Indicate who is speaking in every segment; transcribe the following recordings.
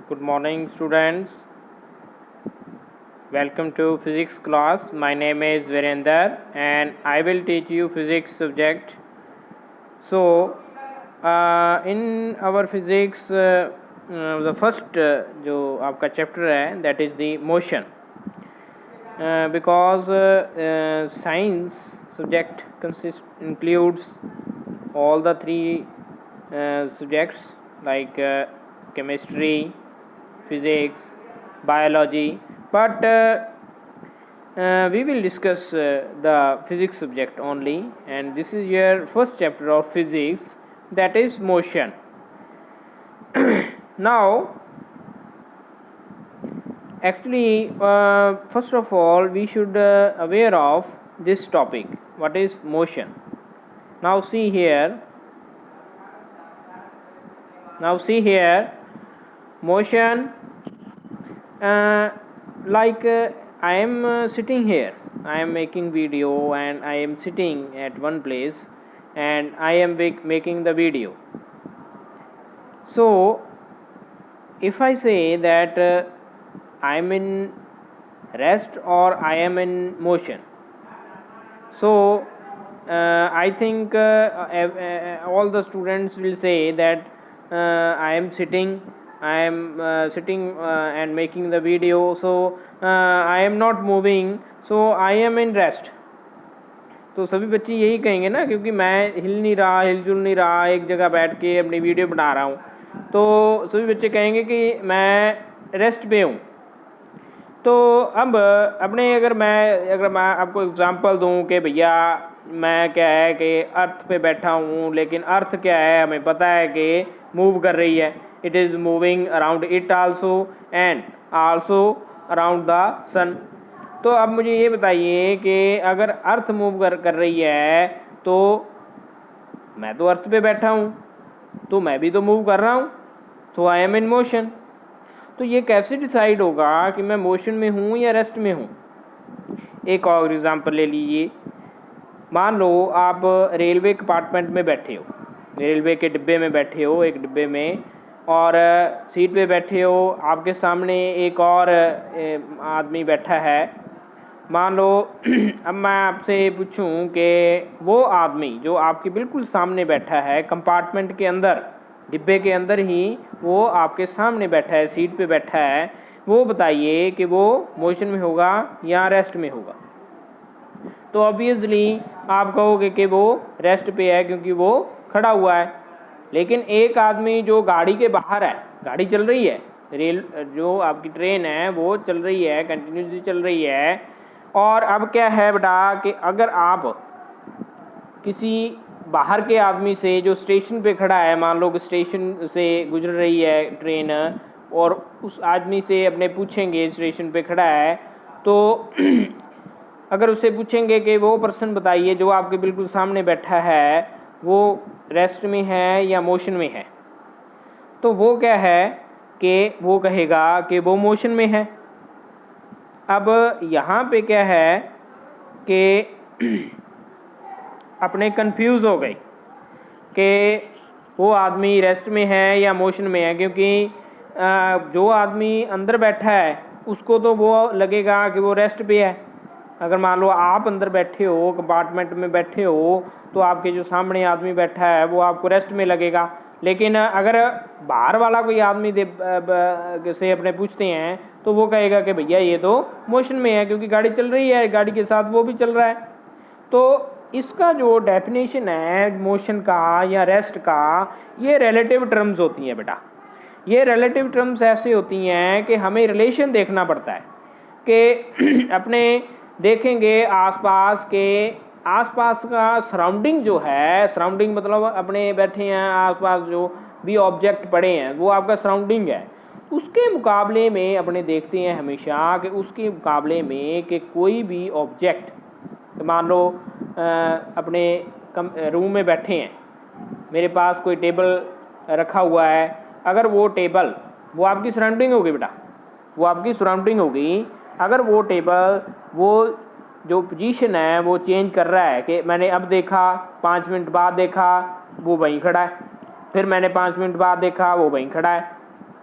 Speaker 1: Good morning, students. Welcome to physics class. My name is Virender and I will teach you physics subject. So, in our physics, the first जो आपका chapter है, that is the motion. Because science subject includes all the three subjects like chemistry, physics, biology, but we will discuss the physics subject only, and this is your first chapter of physics, that is motion. Now actually first of all we should aware of this topic, what is motion. Now see here, motion, like I am sitting here, I am making video and I am sitting at one place and I am making the video. So if I say that I am in rest or I am in motion, so I think all the students will say that I am sitting and making the video, so I am not moving, so I am in rest. तो सभी बच्चे यही कहेंगे ना, क्योंकि मैं हिलजुल नहीं रहा, एक जगह बैठ के अपनी वीडियो बना रहा हूँ, तो सभी बच्चे कहेंगे कि मैं रेस्ट पे हूँ. तो अब अगर मैं आपको एग्जांपल दूं कि भैया मैं क्या है कि अर्थ पे बैठा हूँ, लेकिन अर्थ क्या है हमें पता है कि मूव कर रही है, it is moving around it also and also around the sun. तो अब मुझे ये बताइए कि अगर अर्थ मूव कर रही है तो मैं तो अर्थ पे बैठा हूँ, तो मैं भी तो मूव कर रहा हूँ, तो आई एम इन मोशन. तो ये कैसे डिसाइड होगा कि मैं मोशन में हूँ या रेस्ट में हूँ. एक और एग्जांपल ले लीजिए. मान लो आप रेलवे कंपार्टमेंट में बैठे हो, रेलवे के डिब्बे में बैठे हो, एक डिब्बे में, और सीट पे बैठे हो, आपके सामने एक और आदमी बैठा है. मान लो अब मैं आपसे पूछूं कि वो आदमी जो आपके बिल्कुल सामने बैठा है कंपार्टमेंट के अंदर, डिब्बे के अंदर ही वो आपके सामने बैठा है, सीट पे बैठा है, वो बताइए कि वो मोशन में होगा या रेस्ट में होगा. तो ऑब्वियसली आप कहोगे कि वो रेस्ट पे है क्योंकि वो खड़ा हुआ है. लेकिन एक आदमी जो गाड़ी के बाहर है, गाड़ी चल रही है, रेल जो आपकी ट्रेन है वो चल रही है, कंटिन्यूसली चल रही है, और अब क्या है बेटा कि अगर आप किसी बाहर के आदमी से जो स्टेशन पे खड़ा है, मान लो कि स्टेशन से गुजर रही है ट्रेन, और उस आदमी से अपने पूछेंगे, स्टेशन पे खड़ा है, तो अगर उससे पूछेंगे कि वो पर्सन बताइए जो आपके बिल्कुल सामने बैठा है वो रेस्ट में है या मोशन में है, तो वो क्या है कि वो कहेगा कि वो मोशन में है. अब यहाँ पे क्या है कि अपने कंफ्यूज हो गए कि वो आदमी रेस्ट में है या मोशन में है, क्योंकि जो आदमी अंदर बैठा है उसको तो वो लगेगा कि वो रेस्ट पे है. अगर मान लो आप अंदर बैठे हो, कंपार्टमेंट में बैठे हो, तो आपके जो सामने आदमी बैठा है वो आपको रेस्ट में लगेगा. लेकिन अगर बाहर वाला कोई आदमी से अपने पूछते हैं तो वो कहेगा कि भैया ये तो मोशन में है, क्योंकि गाड़ी चल रही है, गाड़ी के साथ वो भी चल रहा है. तो इसका जो डेफिनेशन है मोशन का या रेस्ट का, ये रिलेटिव टर्म्स होती हैं बेटा. ये रिलेटिव टर्म्स ऐसे होती हैं कि हमें रिलेशन देखना पड़ता है कि अपने देखेंगे आसपास का सराउंडिंग जो है, सराउंडिंग मतलब अपने बैठे हैं आसपास जो भी ऑब्जेक्ट पड़े हैं वो आपका सराउंडिंग है, उसके मुकाबले में अपने देखते हैं हमेशा कि उसके मुकाबले में कि कोई भी ऑब्जेक्ट, मान लो अपने रूम में बैठे हैं, मेरे पास कोई टेबल रखा हुआ है, अगर वो टेबल वो आपकी सराउंडिंग होगी बेटा, वो आपकी सराउंडिंग होगी. अगर वो टेबल वो जो पोजीशन है वो चेंज कर रहा है कि मैंने अब देखा, 5 मिनट बाद देखा वो वहीं खड़ा है, फिर मैंने 5 मिनट बाद देखा वो वहीं खड़ा है,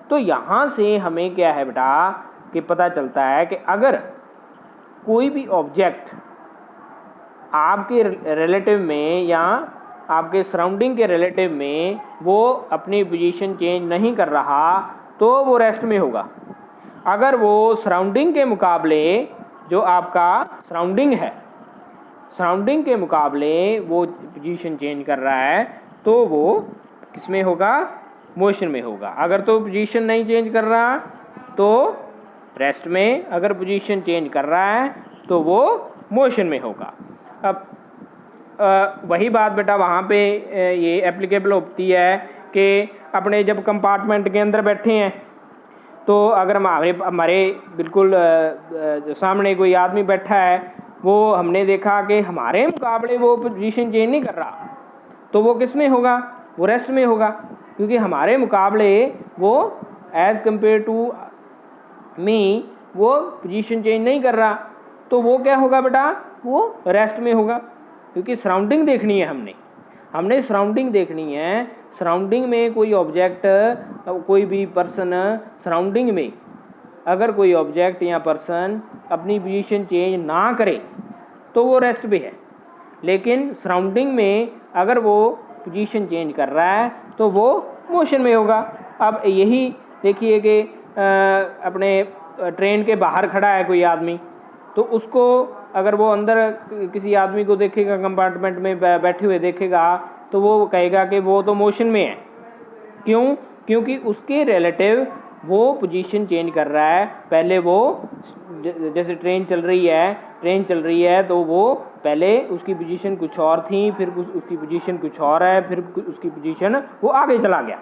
Speaker 1: तो यहाँ से हमें क्या है बेटा कि पता चलता है कि अगर कोई भी ऑब्जेक्ट आपके रिलेटिव में या आपके सराउंडिंग के रिलेटिव में वो अपनी पोजीशन चेंज नहीं कर रहा तो वो रेस्ट में होगा। अगर वो सराउंडिंग के मुकाबले, जो आपका सराउंडिंग है, सराउंडिंग के मुकाबले वो पोजीशन चेंज कर रहा है तो वो किस में होगा? मोशन में होगा। अगर तो पोजीशन नहीं चेंज कर रहा तो रेस्ट में, अगर पोजीशन चेंज कर रहा है तो वो मोशन में होगा। अब वही बात बेटा वहाँ पे ये एप्लीकेबल होती है कि अपने जब कंपार्टमेंट के अंदर बैठे हैं तो अगर हमारे बिल्कुल सामने कोई आदमी बैठा है, वो हमने देखा कि हमारे मुकाबले वो पोजीशन चेंज नहीं कर रहा तो वो किस में होगा? वो रेस्ट में होगा, क्योंकि हमारे मुकाबले वो एज़ कंपेयर टू मी वो पोजीशन चेंज नहीं कर रहा तो वो क्या होगा बेटा? वो रेस्ट में होगा, क्योंकि सराउंडिंग देखनी है हमने सराउंडिंग देखनी है। सराउंडिंग में कोई ऑब्जेक्ट, कोई भी पर्सन सराउंडिंग में अगर कोई ऑब्जेक्ट या पर्सन अपनी पोजीशन चेंज ना करे तो वो रेस्ट पे है, लेकिन सराउंडिंग में अगर वो पोजीशन चेंज कर रहा है तो वो मोशन में होगा। अब यही देखिए कि अपने ट्रेन के बाहर खड़ा है कोई आदमी, तो उसको अगर वो अंदर किसी आदमी को देखेगा, कंपार्टमेंट में बैठे हुए देखेगा, तो वो कहेगा कि वो तो मोशन में है। क्यों? क्योंकि उसके रिलेटिव वो पोजीशन चेंज कर रहा है। पहले वो जैसे ट्रेन चल रही है तो वो पहले उसकी पोजीशन कुछ और थी, फिर उसकी पोजीशन कुछ और है, फिर उसकी पोजीशन वो आगे चला गया।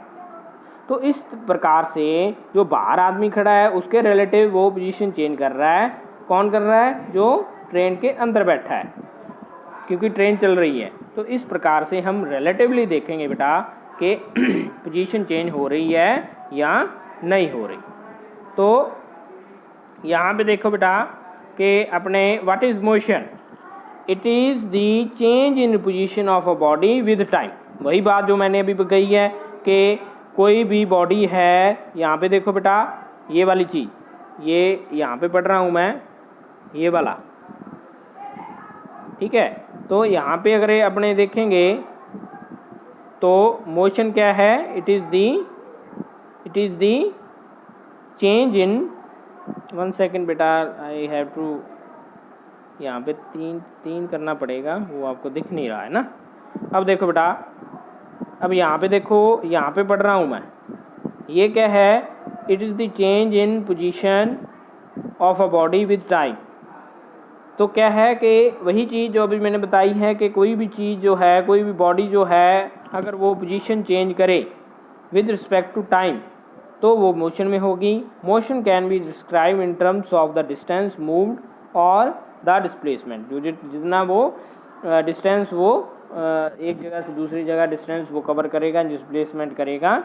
Speaker 1: तो इस प्रकार से जो बाहर आदमी खड़ा है उसके रिलेटिव वो पोजीशन चेंज कर रहा है। कौन कर रहा है? जो ट्रेन के अंदर बैठा है, क्योंकि ट्रेन चल रही है। तो इस प्रकार से हम रिलेटिवली देखेंगे बेटा कि पोजीशन चेंज हो रही है या नहीं हो रही। तो यहाँ पे देखो बेटा कि अपने what is motion? It is the change in position of a body with time. वही बात जो मैंने अभी कही है कि कोई भी बॉडी है, यहाँ पे देखो बेटा ये वाली चीज़, ये यहाँ पे पढ़ रहा हूँ मैं, ये वाला, ठीक है। तो यहाँ पे अगर अपने देखेंगे तो मोशन क्या है? It is the change in, one second बेटा, आई हैव टू, यहाँ पे तीन करना पड़ेगा, वो आपको दिख नहीं रहा है ना। अब देखो बेटा, अब यहाँ पे देखो, यहाँ पे पढ़ रहा हूँ मैं, ये क्या है? It is the change in position of a body with time. तो क्या है कि वही चीज़ जो अभी मैंने बताई है कि कोई भी चीज़ जो है, कोई भी बॉडी जो है, अगर वो पोजीशन चेंज करे विद रिस्पेक्ट टू टाइम तो वो मोशन में होगी। Motion can be describe in terms of the distance moved और द डिस्प्लेसमेंट। जो जितना वो डिस्टेंस वो एक जगह से दूसरी जगह डिस्टेंस वो कवर करेगा, डिस्प्लेसमेंट करेगा,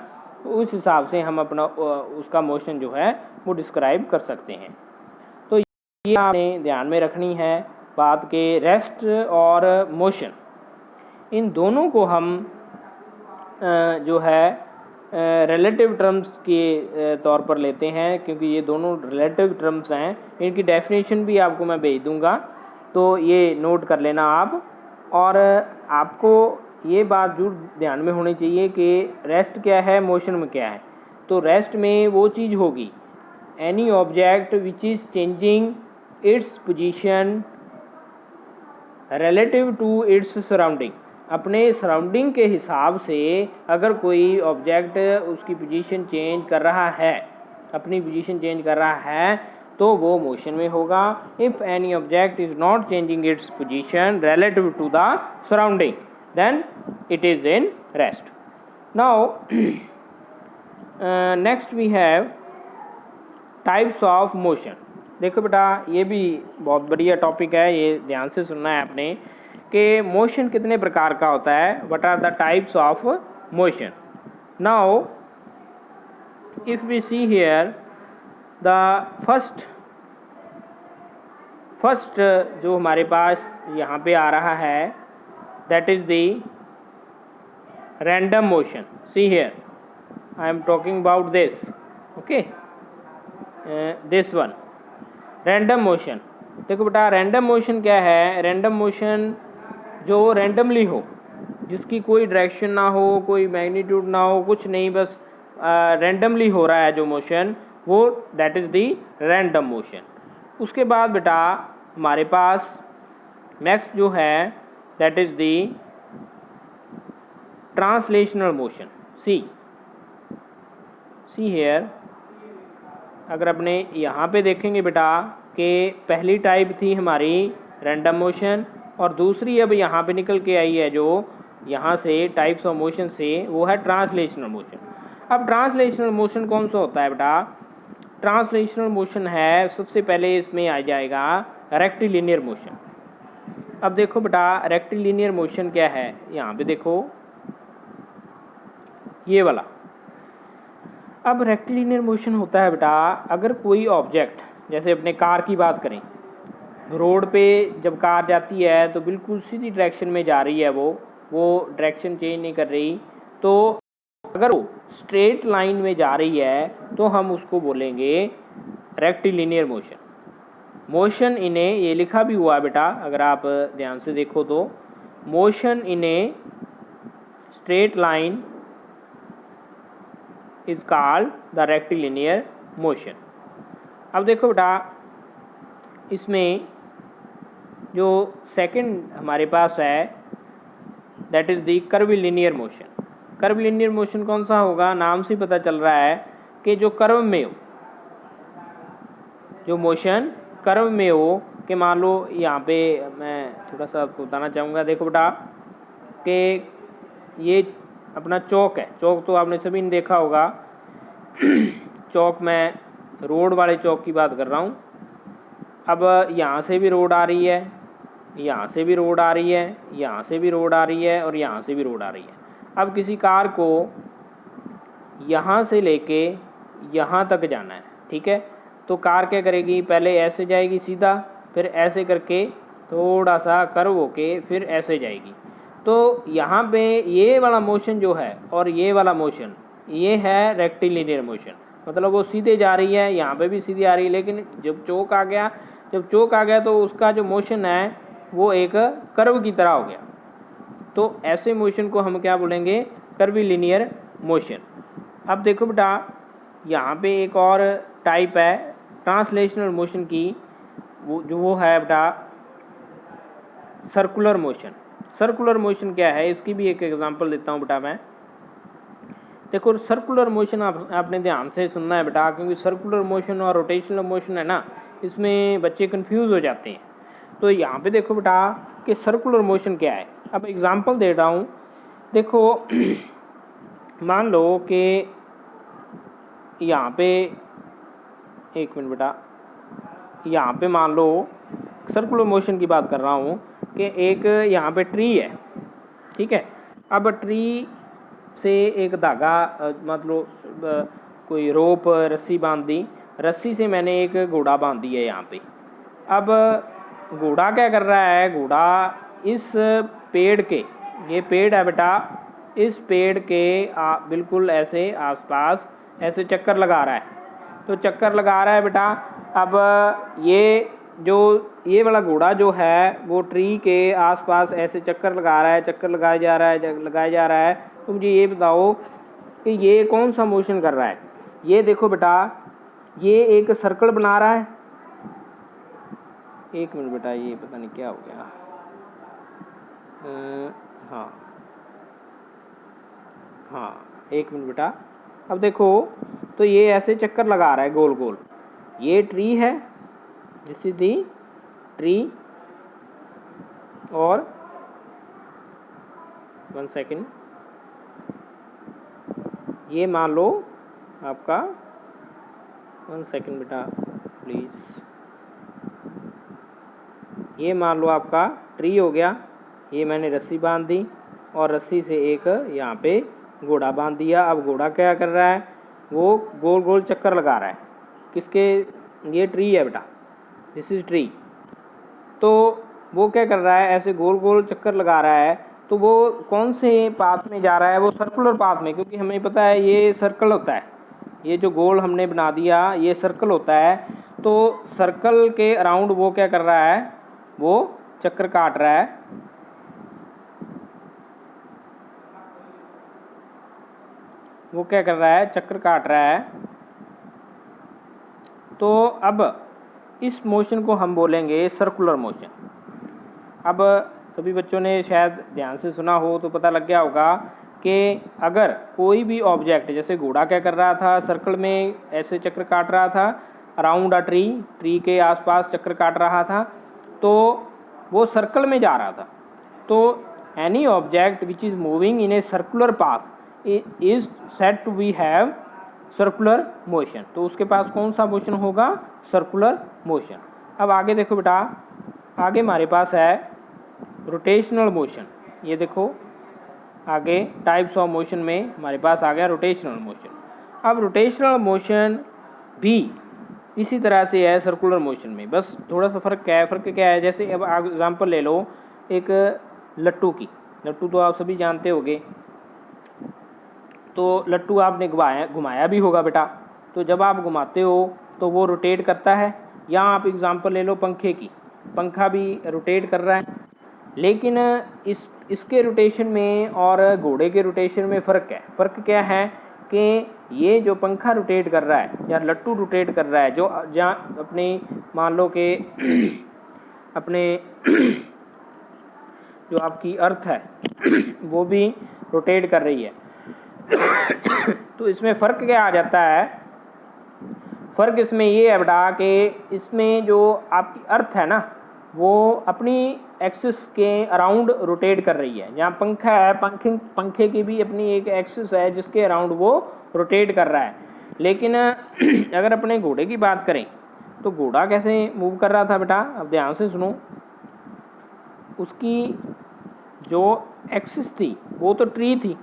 Speaker 1: तो उस हिसाब से हम अपना उसका मोशन जो है वो डिस्क्राइब कर सकते हैं। तो ये आपने ध्यान में रखनी है बात के रेस्ट और मोशन, इन दोनों को हम जो है रिलेटिव टर्म्स के तौर पर लेते हैं, क्योंकि ये दोनों रिलेटिव टर्म्स हैं। इनकी डेफिनेशन भी आपको मैं भेज दूंगा, तो ये नोट कर लेना आप। और आपको ये बात जरूर ध्यान में होनी चाहिए कि रेस्ट क्या है, मोशन में क्या है। तो रेस्ट में वो चीज़ होगी, any object which is changing its position relative to its surrounding. अपने सराउंडिंग के हिसाब से अगर कोई ऑब्जेक्ट उसकी पोजीशन चेंज कर रहा है, अपनी पोजीशन चेंज कर रहा है, तो वो मोशन में होगा। If any object is not changing its position relative to the surrounding then it is in rest. Now next we have types of motion. देखो बेटा ये भी बहुत बढ़िया टॉपिक है, ये ध्यान से सुनना है आपने कि मोशन कितने प्रकार का होता है। What are the types of motion? Now if we see here the first जो हमारे पास यहाँ पे आ रहा है, that is the random motion. See here, I am talking about this okay. This one random motion. देखो बेटा रैंडम मोशन क्या है, रैंडम मोशन जो रैंडमली हो, जिसकी कोई डायरेक्शन ना हो, कोई मैग्नीट्यूड ना हो, कुछ नहीं, बस रैंडमली हो रहा है जो मोशन, वो that is the random motion. उसके बाद बेटा हमारे पास नेक्स्ट जो है that is the translational motion. See here, अगर अपने यहाँ पे देखेंगे बेटा कि पहली टाइप थी हमारी रैंडम मोशन और दूसरी अब यहाँ पे निकल के आई है जो यहाँ से टाइप्स ऑफ मोशन से, वो है ट्रांसलेशनल मोशन। अब ट्रांसलेशनल मोशन कौन सा होता है बेटा, ट्रांसलेशनल मोशन है सबसे पहले इसमें आ जाएगा रेक्टिलिनियर मोशन। अब देखो बेटा रेक्टिलिनियर मोशन क्या है, यहाँ पे देखो ये वाला। अब रेक्टिलिनियर मोशन होता है बेटा अगर कोई ऑब्जेक्ट, जैसे अपने कार की बात करें, रोड पे जब कार जाती है तो बिल्कुल सीधी डायरेक्शन में जा रही है, वो डायरेक्शन चेंज नहीं कर रही, तो अगर वो स्ट्रेट लाइन में जा रही है तो हम उसको बोलेंगे रेक्टिलिनियर मोशन। मोशन इन्हें ये लिखा भी हुआ है बेटा, अगर आप ध्यान से देखो तो मोशन इन्हें straight line is called the rectilinear motion. अब देखो बेटा इसमें जो सेकंड हमारे पास है that is the curvilinear motion. Curvilinear motion कौन सा होगा, नाम से पता चल रहा है कि जो कर्व में हो, जो मोशन कर्व में हो, कि मान लो यहाँ पे मैं थोड़ा सा आपको बताना चाहूँगा। देखो बेटा कि ये अपना चौक है, चौक तो आपने सभी ने देखा होगा चौक में रोड वाले चौक की बात कर रहा हूँ। अब यहाँ से भी रोड आ रही है, यहाँ से भी रोड आ रही है, यहाँ से भी रोड आ रही है और यहाँ से भी रोड आ रही है। अब किसी कार को यहाँ से लेके यहाँ तक जाना है, ठीक है, तो कार क्या करेगी, पहले ऐसे जाएगी सीधा, फिर ऐसे करके थोड़ा सा कर्व होके फिर ऐसे जाएगी। तो यहाँ पे ये वाला मोशन जो है और ये वाला मोशन, ये है रेक्टिलिनियर मोशन, मतलब वो सीधे जा रही है, यहाँ पे भी सीधी आ रही है, लेकिन जब चौक आ गया तो उसका जो मोशन है वो एक कर्व की तरह हो गया। तो ऐसे मोशन को हम क्या बोलेंगे, कर्विलिनियर मोशन। अब देखो बेटा यहाँ पे एक और टाइप है ट्रांसलेशनल मोशन की, वो है बेटा सर्कुलर मोशन। सर्कुलर मोशन क्या है, इसकी भी एक एग्जांपल देता हूँ बेटा मैं। देखो सर्कुलर मोशन आपने ध्यान से सुनना है बेटा, क्योंकि सर्कुलर मोशन और रोटेशनल मोशन है ना, इसमें बच्चे कंफ्यूज हो जाते हैं। तो यहाँ पे देखो बेटा कि सर्कुलर मोशन क्या है। अब एग्जांपल दे रहा हूँ, देखो मान लो कि यहाँ पे, एक मिनट बेटा, यहाँ पे मान लो सर्कुलर मोशन की बात कर रहा हूँ कि एक यहाँ पे ट्री है, ठीक है। अब ट्री से एक धागा, मतलब कोई रोप रस्सी बांध दी, रस्सी से मैंने एक घोड़ा बांध दिया है यहाँ पे। अब घोड़ा क्या कर रहा है, घोड़ा इस पेड़ के, ये पेड़ है बेटा, इस पेड़ के बिल्कुल ऐसे आसपास ऐसे चक्कर लगा रहा है। तो चक्कर लगा रहा है बेटा। अब ये वाला घोड़ा जो है वो ट्री के आसपास ऐसे चक्कर लगा रहा है, चक्कर लगाया जा रहा है। तो मुझे ये बताओ कि ये कौन सा मोशन कर रहा है। ये देखो बेटा ये एक सर्कल बना रहा है। एक मिनट बेटा, ये पता नहीं क्या हो गया। हाँ एक मिनट बेटा। अब देखो तो ये ऐसे चक्कर लगा रहा है गोल गोल। ये ट्री है, दिस इज दी ट्री, और 1 सेकेंड, ये मान लो आपका 1 सेकेंड बेटा प्लीज़, ये मान लो आपका ट्री हो गया। ये मैंने रस्सी बांध दी और रस्सी से एक यहाँ पे घोड़ा बांध दिया। अब घोड़ा क्या कर रहा है, वो गोल गोल चक्कर लगा रहा है किसके, ये ट्री है बेटा, दिस इज ट्री। तो वो क्या कर रहा है, ऐसे गोल गोल चक्कर लगा रहा है। तो वो कौन से पाथ में जा रहा है, वो सर्कुलर पाथ में, क्योंकि हमें पता है ये सर्कल होता है। ये जो गोल हमने बना दिया ये सर्कल होता है, तो सर्कल के अराउंड वो क्या कर रहा है, वो चक्कर काट रहा है। वो क्या कर रहा है, चक्कर काट रहा है। तो अब इस मोशन को हम बोलेंगे सर्कुलर मोशन। अब सभी बच्चों ने शायद ध्यान से सुना हो तो पता लग गया होगा कि अगर कोई भी ऑब्जेक्ट, जैसे घोड़ा क्या कर रहा था, सर्कल में ऐसे चक्कर काट रहा था, अराउंड अ ट्री, ट्री के आसपास चक्कर काट रहा था, तो वो सर्कल में जा रहा था। तो any object which is moving in a circular path is said to be have circular motion. तो उसके पास कौन सा मोशन होगा, सर्कुलर मोशन। अब आगे देखो बेटा, आगे हमारे पास है रोटेशनल मोशन। ये देखो आगे टाइप्स ऑफ मोशन में हमारे पास आ गया रोटेशनल मोशन। अब रोटेशनल मोशन भी इसी तरह से है सर्कुलर मोशन में, बस थोड़ा सा फ़र्क क्या है। फ़र्क क्या है, जैसे अब एग्जांपल ले लो एक लट्टू की। लट्टू तो आप सभी जानते होंगे। तो लट्टू आपने घुमाया भी होगा बेटा। तो जब आप घुमाते हो तो वो रोटेट करता है। या आप एग्जांपल ले लो पंखे की, पंखा भी रोटेट कर रहा है। लेकिन इसके रोटेशन में और घोड़े के रोटेशन में फ़र्क है। फ़र्क क्या है कि ये जो पंखा रोटेट कर रहा है या लट्टू रोटेट कर रहा है, जो जहाँ अपने मान लो कि अपने जो आपकी अर्थ है वो भी रोटेट कर रही है। तो इसमें फ़र्क क्या आ जाता है, फ़र्क इसमें ये है बेटा कि इसमें जो आपकी अर्थ है ना, वो अपनी एक्सिस के अराउंड रोटेट कर रही है। जहाँ पंखा है, पंखे की भी अपनी एक एक्सिस है जिसके अराउंड वो रोटेट कर रहा है। लेकिन अगर अपने घोड़े की बात करें तो घोड़ा कैसे मूव कर रहा था बेटा, अब ध्यान से सुनो। उसकी जो एक्सिस थी वो तो ट्री थी,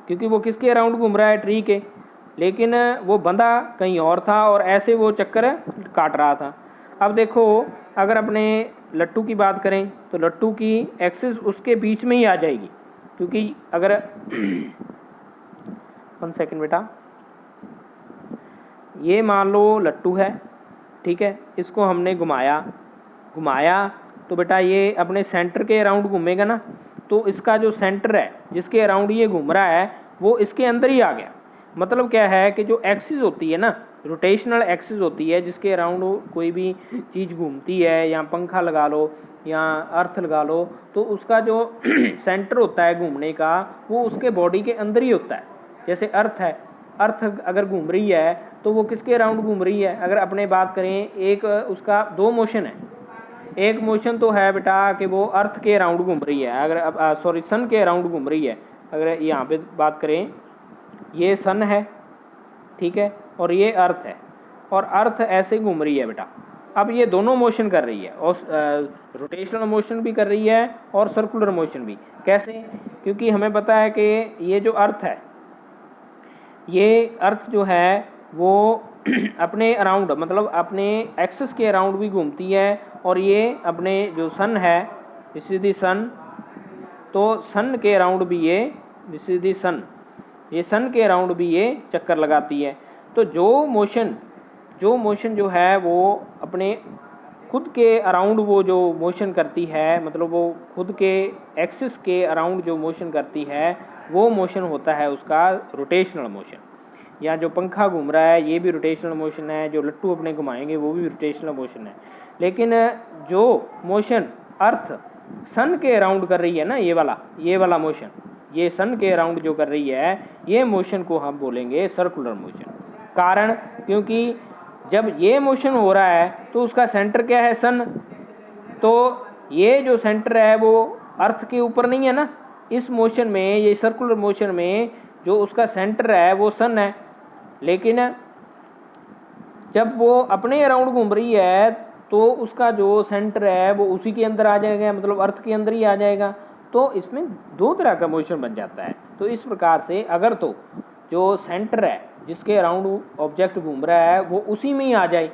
Speaker 1: क्योंकि वो किसके अराउंड घूम रहा है, ट्री के। लेकिन वो बंधा कहीं और था और ऐसे वो चक्कर काट रहा था। अब देखो, अगर अपने लट्टू की बात करें तो लट्टू की एक्सिस उसके बीच में ही आ जाएगी, क्योंकि अगर 1 सेकंड बेटा, ये मान लो लट्टू है, ठीक है, इसको हमने घुमाया तो बेटा ये अपने सेंटर के अराउंड घूमेगा ना। तो इसका जो सेंटर है जिसके अराउंड ये घूम रहा है वो इसके अंदर ही आ गया। मतलब क्या है कि जो एक्सिस होती है ना, रोटेशनल एक्सिस होती है जिसके अराउंड कोई भी चीज़ घूमती है, या पंखा लगा लो या अर्थ लगा लो, तो उसका जो सेंटर होता है घूमने का वो उसके बॉडी के अंदर ही होता है। जैसे अर्थ है, अर्थ अगर घूम रही है तो वो किसके अराउंड घूम रही है। अगर अपने बात करें, एक उसका 2 मोशन है। एक मोशन तो है बेटा कि वो अर्थ के अराउंड घूम रही है, अगर सॉरी सन के अराउंड घूम रही है। अगर यहाँ पे बात करें, ये सन है, ठीक है, और ये अर्थ है, और अर्थ ऐसे घूम रही है बेटा। अब ये दोनों मोशन कर रही है, और रोटेशनल मोशन भी कर रही है और सर्कुलर मोशन भी। कैसे, क्योंकि हमें पता है कि ये जो अर्थ है, ये अर्थ जो है वो अपने अराउंड, मतलब अपने एक्सिस के अराउंड भी घूमती है, और ये अपने जो सन है, दिस इज द सन, तो सन के अराउंड भी ये, दिस इज द सन, ये सन के अराउंड भी ये चक्कर लगाती है। तो जो मोशन जो है वो अपने खुद के अराउंड वो जो मोशन करती है, मतलब वो खुद के एक्सिस के अराउंड जो मोशन करती है, वो मोशन होता है उसका रोटेशनल मोशन। या जो पंखा घूम रहा है ये भी रोटेशनल मोशन है, जो लट्टू अपने घुमाएंगे वो भी रोटेशनल मोशन है। लेकिन जो मोशन अर्थ सन के अराउंड कर रही है ना, ये वाला मोशन, ये सन के अराउंड जो कर रही है, ये मोशन को हम बोलेंगे सर्कुलर मोशन। कारण, क्योंकि जब ये मोशन हो रहा है तो उसका सेंटर क्या है, सन। तो ये जो सेंटर है वो अर्थ के ऊपर नहीं है ना। इस मोशन में, ये सर्कुलर मोशन में जो उसका सेंटर है वो सन है। लेकिन जब वो अपने अराउंड घूम रही है तो उसका जो सेंटर है वो उसी के अंदर आ जाएगा, मतलब अर्थ के अंदर ही आ जाएगा। तो इसमें 2 तरह का मोशन बन जाता है। तो इस प्रकार से अगर तो जो सेंटर है जिसके अराउंड ऑब्जेक्ट घूम रहा है वो उसी में ही आ जाए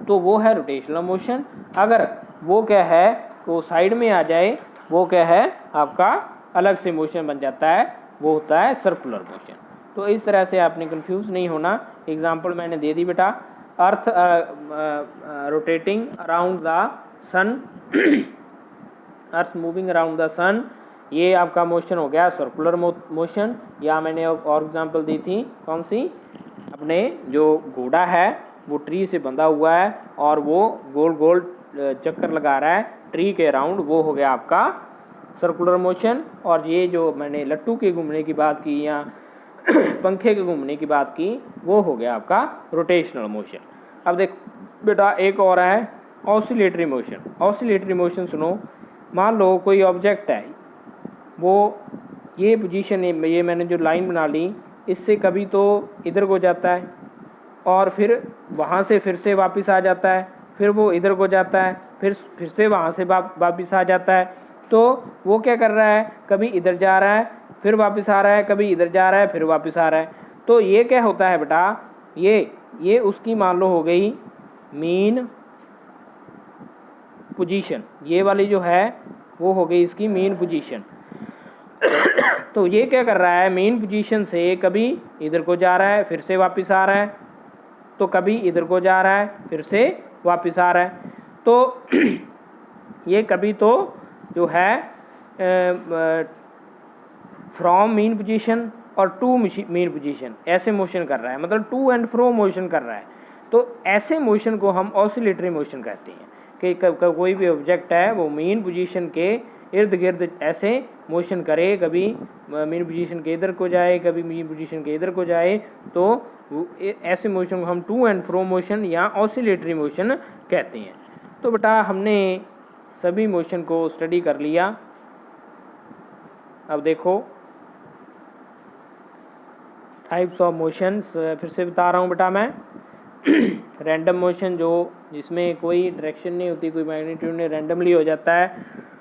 Speaker 1: तो वो है रोटेशनल मोशन। अगर वो क्या है, वो साइड में आ जाए, वो क्या है आपका अलग से मोशन बन जाता है, वो होता है सर्कुलर मोशन। तो इस तरह से आपने कंफ्यूज नहीं होना। एग्जांपल मैंने दे दी बेटा, earth rotating around the sun, earth moving around the sun, ये आपका मोशन हो गया सर्कुलर मोशन। या मैंने और एग्जांपल दी थी कौन सी, अपने जो घोड़ा है वो ट्री से बंधा हुआ है और वो गोल गोल चक्कर लगा रहा है ट्री के अराउंड, वो हो गया आपका सर्कुलर मोशन। और ये जो मैंने लट्टू के घूमने की बात की या पंखे के घूमने की बात की, वो हो गया आपका रोटेशनल मोशन। अब देख बेटा एक और है ऑसिलेटरी मोशन। ऑसिलेटरी मोशन सुनो, मान लो कोई ऑब्जेक्ट है, वो ये पोजीशन, ये मैंने जो लाइन बना ली, इससे कभी तो इधर को जाता है और फिर वहाँ से फिर से वापस आ जाता है, फिर वो इधर को जाता है, फिर से वहाँ से वापस आ जाता है। तो वो क्या कर रहा है, कभी इधर जा रहा है फिर वापस आ रहा है, कभी इधर जा रहा है फिर वापस आ रहा है। तो ये क्या होता है बेटा, ये उसकी मान लो हो गई मीन पोजीशन, ये वाली जो है वो हो गई इसकी मीन पोजीशन। तो ये क्या कर रहा है, मेन पोजीशन से कभी इधर को जा रहा है फिर से वापस आ रहा है, तो कभी इधर को जा रहा है फिर से वापस आ रहा है। तो ये कभी तो जो है फ्रॉम मीन पोजीशन और टू मीन पोजीशन ऐसे मोशन कर रहा है, मतलब टू एंड फ्रो मोशन कर रहा है। तो ऐसे मोशन को हम ऑसिलेटरी मोशन कहते हैं कि कोई भी ऑब्जेक्ट है वो मीन पोजीशन के इर्द गिर्द ऐसे मोशन करे, कभी मीन पोजीशन के इधर को जाए कभी मीन पोजीशन के इधर को जाए, तो ऐसे मोशन को हम टू एंड फ्रो मोशन या ऑसिलेटरी मोशन कहते हैं। तो बेटा हमने सभी मोशन को स्टडी कर लिया। अब देखो टाइप्स ऑफ मोशंस फिर से बता रहा हूँ बेटा मैं। रैंडम मोशन जो जिसमें कोई डायरेक्शन नहीं होती, कोई मैग्नीट्यूड नहीं, रैंडमली हो जाता है।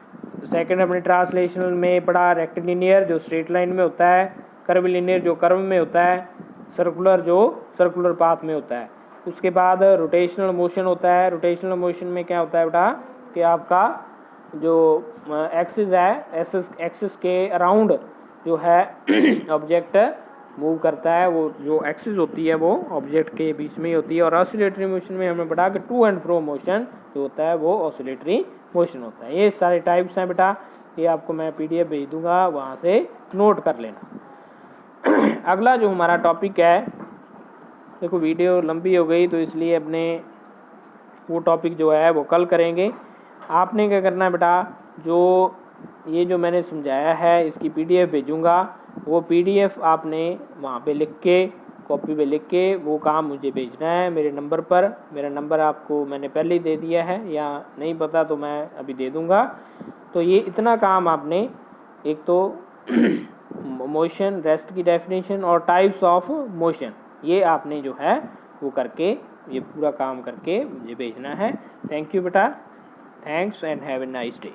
Speaker 1: सेकंड अपने ट्रांसलेशनल में पढ़ा रेक्टिलिनियर जो स्ट्रेट लाइन में होता है, कर्विलिनियर जो कर्व में होता है, सर्कुलर जो सर्कुलर पाथ में होता है। उसके बाद रोटेशनल मोशन होता है। रोटेशनल मोशन में क्या होता है बेटा कि आपका जो एक्सिस है, एक्सिस के अराउंड जो है ऑब्जेक्ट मूव करता है, वो जो एक्सिस होती है वो ऑब्जेक्ट के बीच में ही होती है। और ऑसिलेटरी मोशन में हमने पढ़ा कि टू एंड फ्रो मोशन जो होता है वो ऑसिलेटरी मोशन होता है। ये सारे टाइप्स हैं बेटा, ये आपको मैं PDF भेज दूंगा, वहाँ से नोट कर लेना। अगला जो हमारा टॉपिक है, देखो वीडियो लंबी हो गई तो इसलिए अपने वो टॉपिक जो है वो कल करेंगे। आपने क्या करना है बेटा, जो ये जो मैंने समझाया है इसकी PDF भेजूँगा, वो PDF आपने वहाँ पे लिख के, कॉपी पे लिख के वो काम मुझे भेजना है मेरे नंबर पर। मेरा नंबर आपको मैंने पहले ही दे दिया है, या नहीं पता तो मैं अभी दे दूँगा। तो ये इतना काम आपने, एक तो मोशन, रेस्ट की डेफिनेशन और टाइप्स ऑफ मोशन, ये आपने जो है वो करके, ये पूरा काम करके मुझे भेजना है। थैंक यू बेटा, thanks and have a nice day.